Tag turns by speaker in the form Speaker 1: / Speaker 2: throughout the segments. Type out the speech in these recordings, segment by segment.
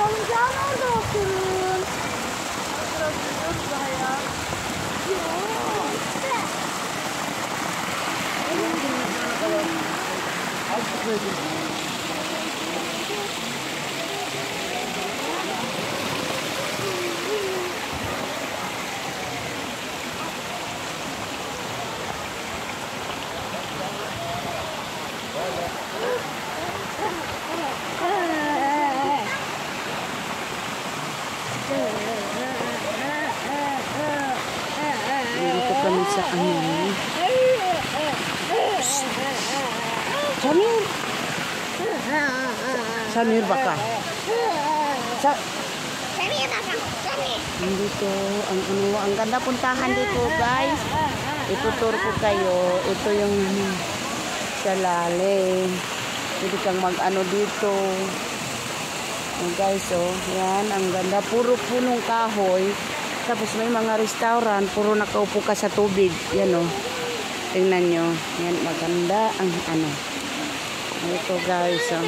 Speaker 1: salıncağın orada oturun. Biraz yürüyoruz daha ya.
Speaker 2: Dito kami sa ano. Samir! Samir baka.
Speaker 1: Samir baka. Samir.
Speaker 2: Dito, ang ganda puntahan dito, guys. Ituturo ko kayo. Ito yung sa lalim. Pwede kang mag-ano dito. Guys, oh, yan, ang ganda. Puro punong kahoy. Tapos may mga restaurant, puro nakaupo ka sa tubig. Yan, oh. Tingnan nyo. Yan, maganda ang ano. Ito, guys, oh.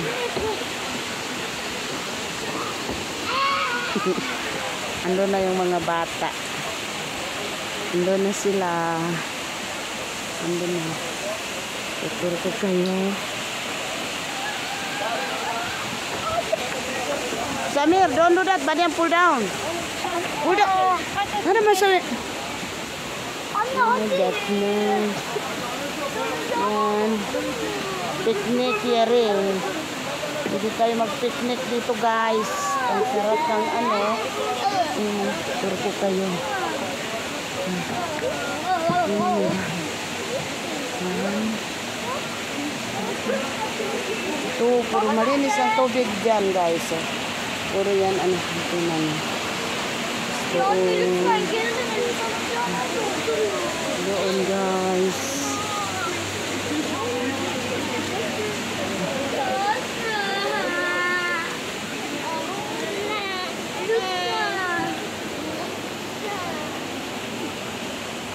Speaker 2: Ando na yung mga bata. Ando na sila. Ando na. Tuturo ko kayo. Samir, don't do that. Badi pull down. Pull down. Ada masuk. Lihat na. Yan. Picnic here. Jadi tayo mag-picnic dito, guys. Ang sarap ng ano. Turo ko kayo. Ito, puro malinis ang tubig dyan, guys. Puro yan, ano, tingnan nyo. Doon, guys.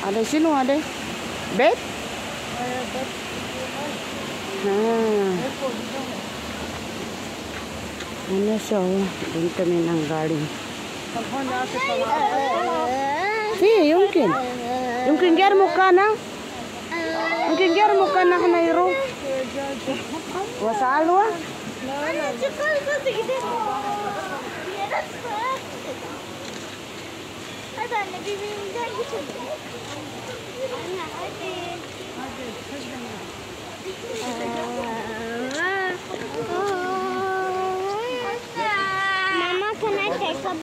Speaker 2: Ada sino ada? Bed? Ano siya? Doon kami nang galing. Sí, yumkin. Yumkin gyar mo ka na? Yumkin gyar mo ka na kanayro? Wasa alwa?
Speaker 1: Mama, can I take a